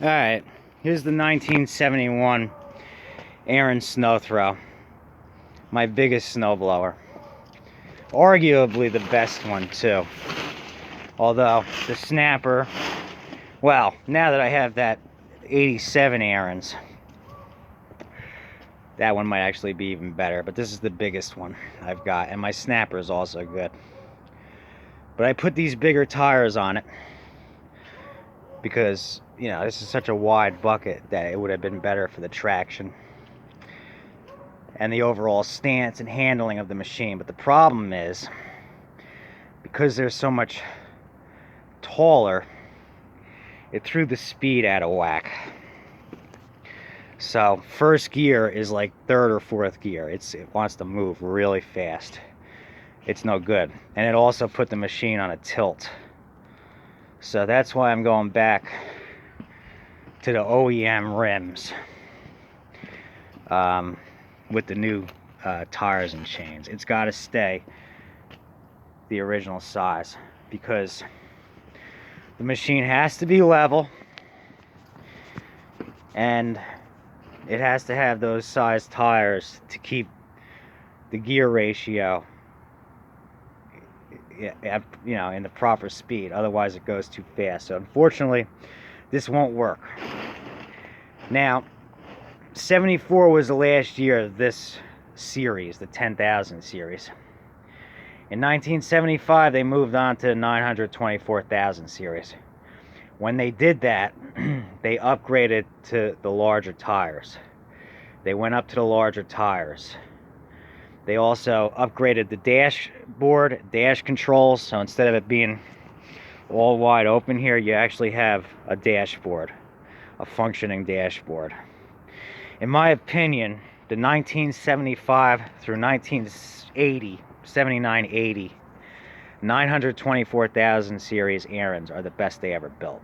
Alright, here's the 1971 Ariens Sno-Thro. My biggest snowblower. Arguably the best one too. Although the snapper, well, now that I have that 87 Ariens, that one might actually be even better, but this is the biggest one I've got, and my snapper is also good. But I put these bigger tires on it because, you know, this is such a wide bucket that it would have been better for the traction and the overall stance and handling of the machine. But the problem is, because they're so much taller, it threw the speed out of whack. So first gear is like third or fourth gear. It wants to move really fast. It's no good. And it also put the machine on a tilt. So that's why I'm going back to the OEM rims with the new tires and chains. It's got to stay the original size because the machine has to be level and it has to have those size tires to keep the gear ratio, you know, in the proper speed. Otherwise it goes too fast. So unfortunately this won't work. Now 74 was the last year of this series, the 10,000 series. In 1975 they moved on to the 924,000 series. When they did that, they upgraded to the larger tires. They went up to the larger tires. They also upgraded the dashboard, dash controls, so instead of it being all wide open here, you actually have a dashboard, a functioning dashboard. In my opinion, the 1975 through 1980, 79, 80, 924,000 series Ariens are the best they ever built.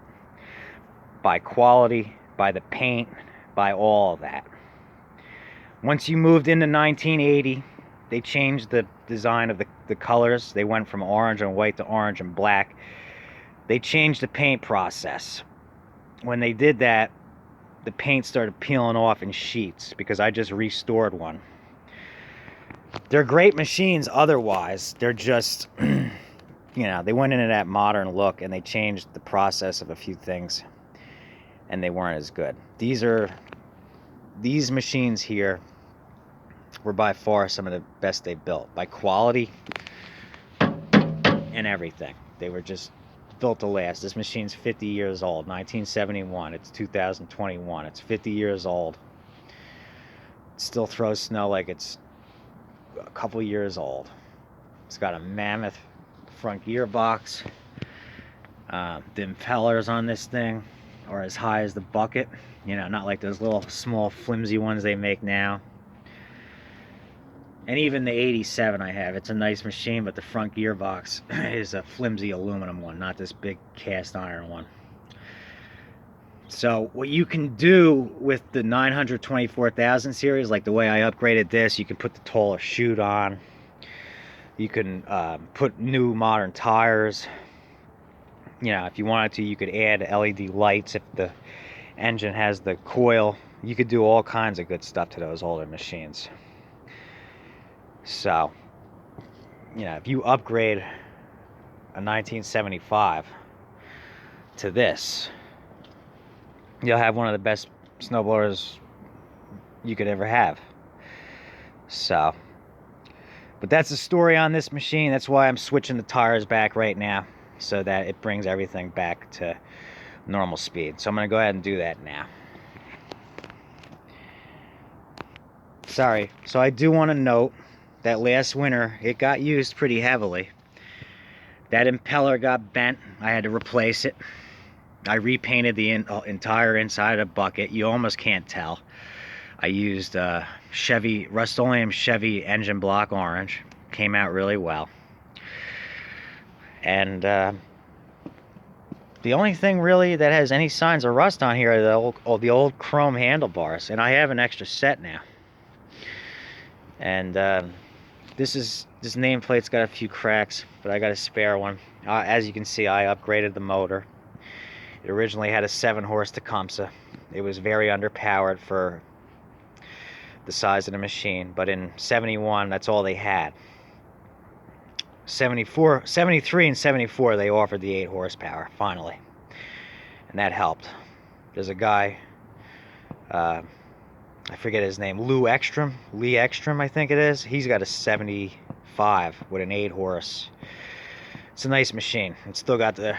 By quality, by the paint, by all of that. Once you moved into 1980, they changed the design of the colors. They went from orange and white to orange and black. They changed the paint process. When they did that, the paint started peeling off in sheets because I just restored one. They're great machines otherwise. They're just, you know, they went into that modern look and they changed the process of a few things and they weren't as good. These machines here were by far some of the best they built. By quality and everything. They were just built to last. This machine's 50 years old. 1971. It's 2021. It's 50 years old. It still throws snow like it's a couple years old. It's got a mammoth front gearbox. The impellers on this thing are as high as the bucket. You know, not like those little small flimsy ones they make now. And even the 87 I have, it's a nice machine, but the front gearbox is a flimsy aluminum one, not this big cast iron one. So what you can do with the 924,000 series, like the way I upgraded this, you can put the taller chute on. You can put new modern tires. You know, if you wanted to, you could add LED lights if the engine has the coil. You could do all kinds of good stuff to those older machines. So, you know, if you upgrade a 1975 to this, you'll have one of the best snowblowers you could ever have. So, but that's the story on this machine. That's why I'm switching the tires back right now, so that it brings everything back to normal speed. So I'm going to go ahead and do that now. Sorry. So I do want to note that last winter it got used pretty heavily. That impeller got bent. I had to replace it. I repainted the entire inside of the bucket. You almost can't tell. I used Chevy, Rust-Oleum Chevy engine block orange. Came out really well. And the only thing really that has any signs of rust on here are the old chrome handlebars. And I have an extra set now. And this nameplate's got a few cracks, but I got a spare one. As you can see, I upgraded the motor. It originally had a 7-horse Tecumseh. It was very underpowered for the size of the machine, but in 71, that's all they had. 74, 73 and 74, they offered the 8 horsepower, finally. And that helped. There's a guy, I forget his name, Lee Ekstrom, I think it is. He's got a 75 with an 8 horse. It's a nice machine. It's still got the,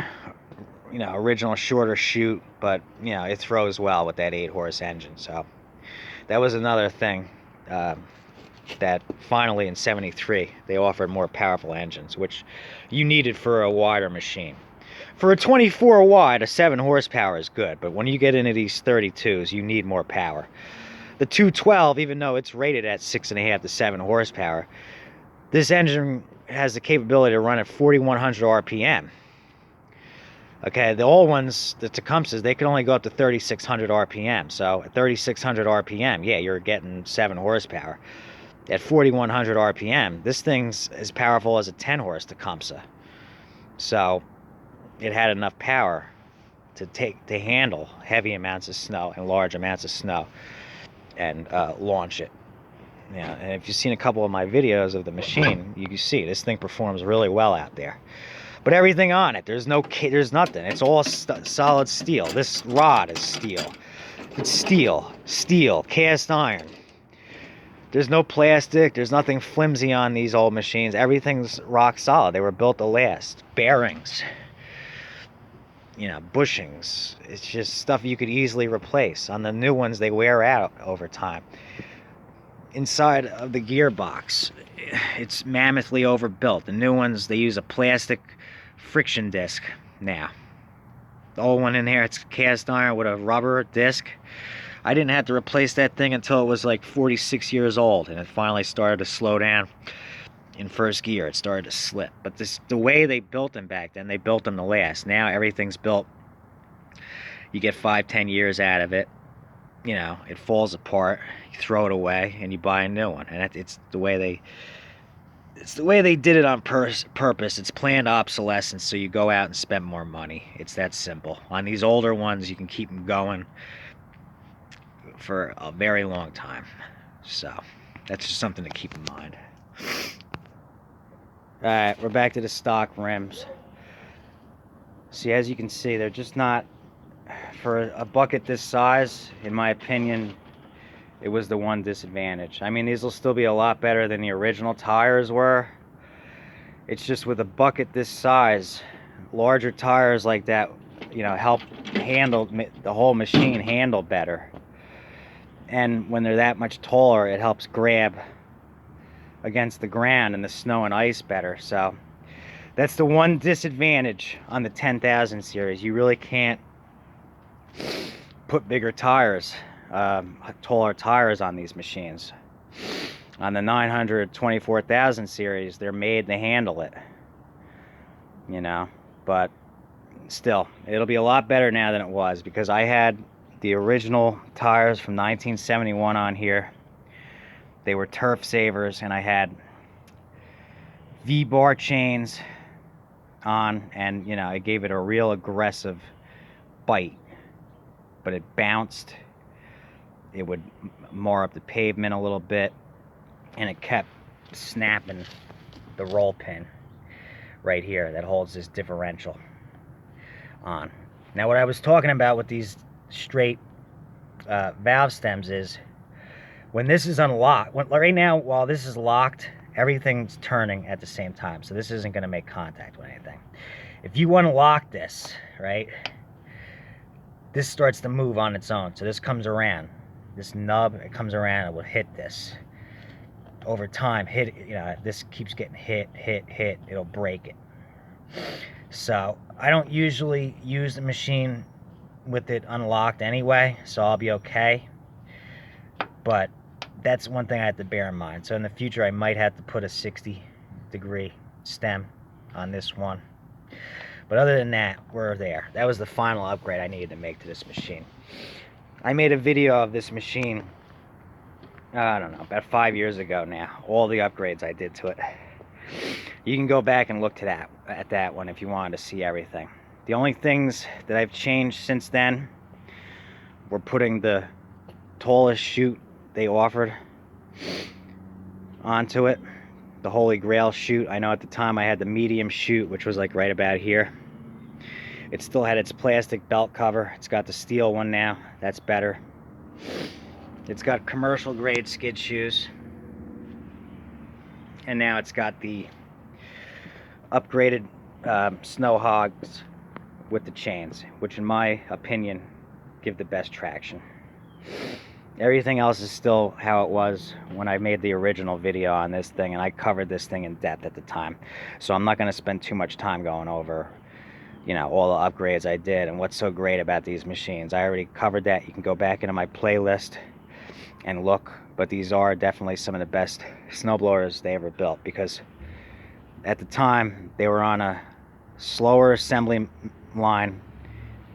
original shorter chute, but, it throws well with that 8 horse engine. So that was another thing that finally in 73 they offered more powerful engines, which you needed for a wider machine. For a 24 wide, a 7 horsepower is good, but when you get into these 32s, you need more power. The 212, even though it's rated at 6.5 to 7 horsepower, this engine has the capability to run at 4,100 RPM. Okay, the old ones, the Tecumsehs, they can only go up to 3,600 RPM. So at 3,600 RPM, yeah, you're getting 7 horsepower. At 4,100 RPM, this thing's as powerful as a 10 horse Tecumseh. So it had enough power to handle heavy amounts of snow and large amounts of snow and launch it. Yeah, and if you've seen a couple of my videos of the machine, you can see this thing performs really well out there. But everything on it, there's nothing. It's all solid steel. This rod is steel. It's steel, cast iron. There's no plastic. There's nothing flimsy on these old machines. Everything's rock solid. They were built to last. Bearings, bushings. It's just stuff you could easily replace. On the new ones, they wear out over time. Inside of the gearbox, it's mammothly overbuilt. The new ones, they use a plastic friction disc now. The old one in here, it's cast iron with a rubber disc. I didn't have to replace that thing until it was like 46 years old, and it finally started to slow down in first gear. It started to slip. But the way they built them back then, they built them to last. Now everything's built, you get 5-10 years out of it. It falls apart, you throw it away, and you buy a new one. And it's the way they did it on purpose. It's planned obsolescence, so you go out and spend more money. It's that simple. On these older ones, you can keep them going for a very long time. So that's just something to keep in mind. Alright, we're back to the stock rims. See, as you can see, they're just not, for a bucket this size, in my opinion, it was the one disadvantage. I mean, these will still be a lot better than the original tires were. It's just with a bucket this size, larger tires like that, help handle the whole machine handle better. And when they're that much taller, it helps grab against the ground and the snow and ice better. So that's the one disadvantage on the 10,000 series. You really can't put bigger tires, taller tires on these machines. On the 900 24,000 series, they're made to handle it, but still, it'll be a lot better now than it was, because I had the original tires from 1971 on here. They were turf savers, and I had V-bar chains on, and it gave it a real aggressive bite, but it bounced. It would mar up the pavement a little bit, and it kept snapping the roll pin right here that holds this differential on. Now, what I was talking about with these straight valve stems is, when this is unlocked, right now while this is locked, everything's turning at the same time, so this isn't going to make contact with anything. If you unlock this, right, this starts to move on its own. So this comes around, this nub, it comes around, it will hit this. Over time, this keeps getting hit, it'll break it. So I don't usually use the machine with it unlocked anyway, so I'll be okay. But that's one thing I have to bear in mind. So in the future, I might have to put a 60-degree stem on this one. But other than that, we're there. That was the final upgrade I needed to make to this machine. I made a video of this machine, I don't know, about 5 years ago now. All the upgrades I did to it. You can go back and look at that one if you wanted to see everything. The only things that I've changed since then were putting the tallest chute they offered onto it, the Holy Grail chute. I know at the time I had the medium chute, which was like right about here. It still had its plastic belt cover. It's got the steel one now. That's better. It's got commercial grade skid shoes. And now it's got the upgraded Snowhogs with the chains, which in my opinion give the best traction. Everything else is still how it was when I made the original video on this thing, and I covered this thing in depth at the time. So I'm not going to spend too much time going over, you know, all the upgrades I did and what's so great about these machines. I already covered that. You can go back into my playlist and look, but these are definitely some of the best snowblowers they ever built, because at the time they were on a slower assembly line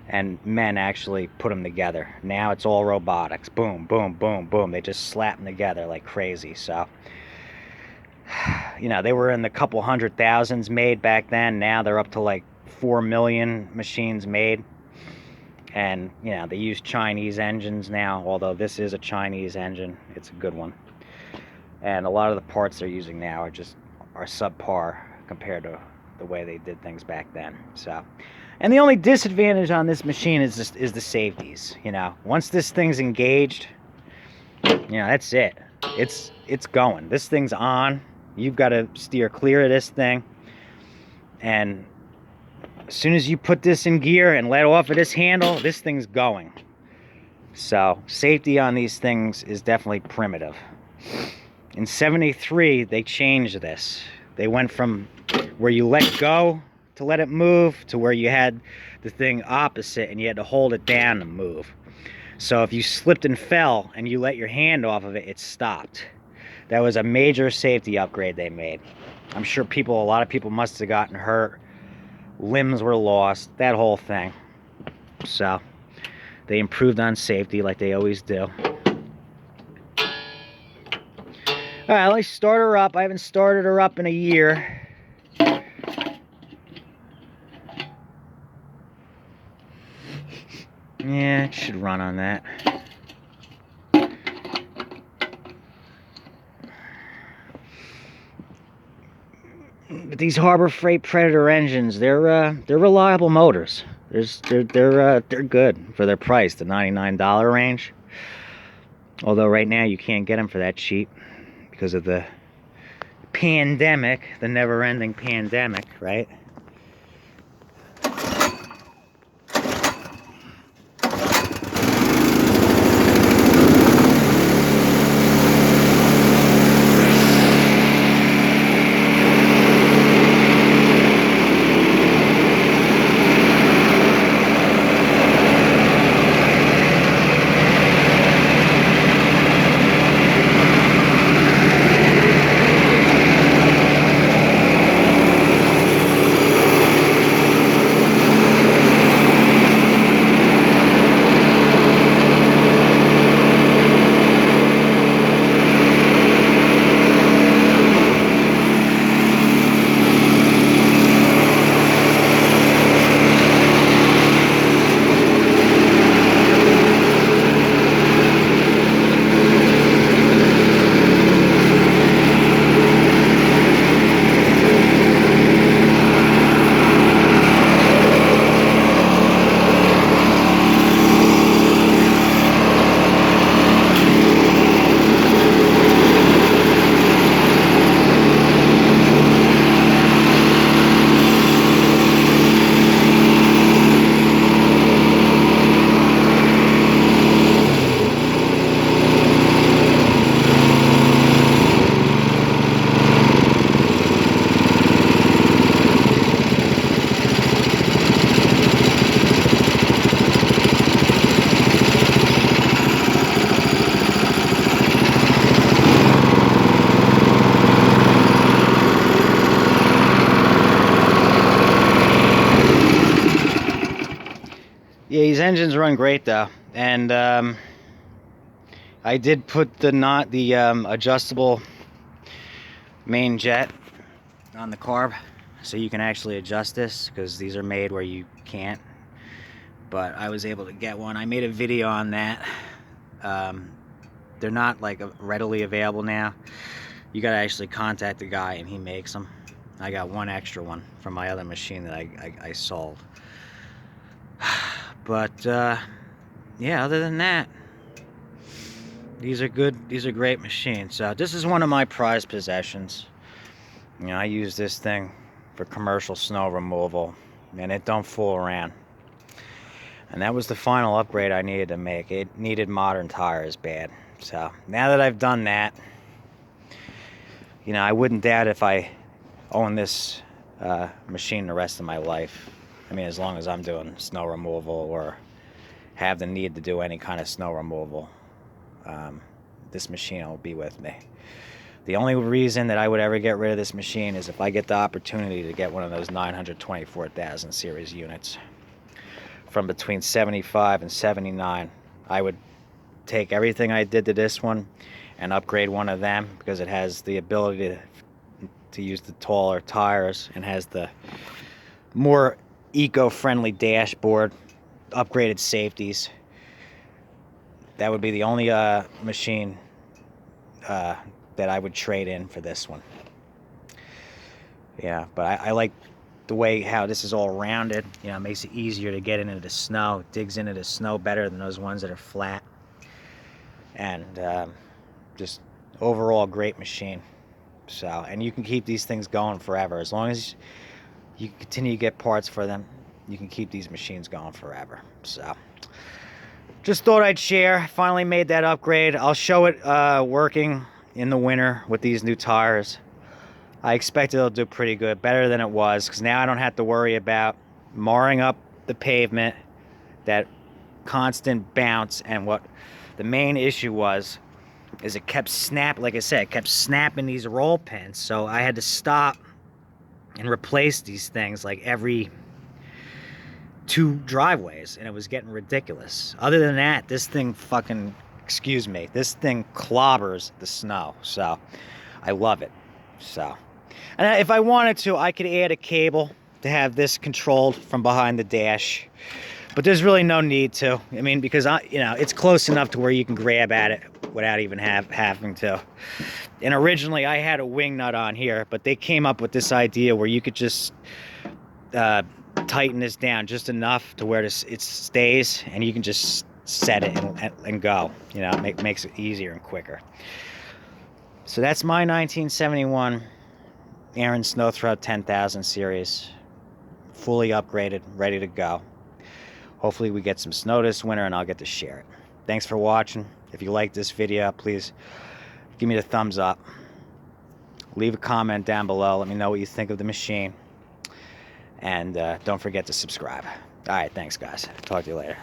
and men actually put them together. Now it's all robotics. Boom, boom, boom, boom. They just slap them together like crazy. So, you know, they were in the couple 100,000s made back then. Now they're up to like 4 million machines made. And, you know, they use Chinese engines now, although this is a Chinese engine. It's a good one. And a lot of the parts they're using now are subpar compared to the way they did things back then. So, and the only disadvantage on this machine is the safeties. You know, once this thing's engaged, you know, that's it. It's going. This thing's on. You've got to steer clear of this thing. And as soon as you put this in gear and let off of this handle, this thing's going. So safety on these things is definitely primitive. In '73, they changed this. They went from where you let go to let it move to where you had the thing opposite and you had to hold it down to move. So if you slipped and fell and you let your hand off of it, it stopped. That was a major safety upgrade they made. I'm sure a lot of people must have gotten hurt. Limbs were lost, that whole thing. So they improved on safety like they always do. Alright, let me start her up. I haven't started her up in a year. Yeah, it should run on that. But these Harbor Freight Predator engines, they're reliable motors. They're good for their price, the $99 range. Although right now you can't get them for that cheap because of the pandemic, the never-ending pandemic, right? Yeah, these engines run great though, and I did put the adjustable main jet on the carb, so you can actually adjust this, because these are made where you can't. But I was able to get one. I made a video on that. They're not like readily available now. You gotta actually contact the guy and he makes them. I got one extra one from my other machine that I sold. But yeah, other than that, these are good. These are great machines. So this is one of my prized possessions. You know, I use this thing for commercial snow removal, and it don't fool around. And that was the final upgrade I needed to make. It needed modern tires bad. So now that I've done that, you know, I wouldn't doubt if I own this machine the rest of my life. I mean, as long as I'm doing snow removal or have the need to do any kind of snow removal, this machine will be with me. The only reason that I would ever get rid of this machine is if I get the opportunity to get one of those 924,000 series units from between 75 and 79. I would take everything I did to this one and upgrade one of them, because it has the ability to use the taller tires and has the more eco-friendly dashboard, upgraded safeties. That would be the only machine that I would trade in for this one. Yeah, but I like the way how this is all rounded. You know, it makes it easier to get into the snow. It digs into the snow better than those ones that are flat. And just overall great machine. So, and you can keep these things going forever. As long as you continue to get parts for them, you can keep these machines going forever. So just thought I'd share. Finally made that upgrade. I'll show it working in the winter with these new tires. I expect it'll do pretty good, better than it was, because now I don't have to worry about marring up the pavement, that constant bounce. And what the main issue was is it kept snapping. Like I said, it kept snapping these roll pins, so I had to stop and replace these things like every 2 driveways, and it was getting ridiculous. Other than that, this thing fucking, excuse me, this thing clobbers the snow. So I love it. So, and if I wanted to, I could add a cable to have this controlled from behind the dash, but there's really no need to. I mean, because you know, it's close enough to where you can grab at it without even having to. And originally I had a wing nut on here, but they came up with this idea where you could just tighten this down just enough to where it stays, and you can just set it and go. You know, it makes it easier and quicker. So that's my 1971 Ariens Sno-Thro 10,000 series, fully upgraded, ready to go. Hopefully we get some snow this winter and I'll get to share it. Thanks for watching. If you like this video, please give me the thumbs up. Leave a comment down below. Let me know what you think of the machine. And don't forget to subscribe. All right, thanks guys. Talk to you later.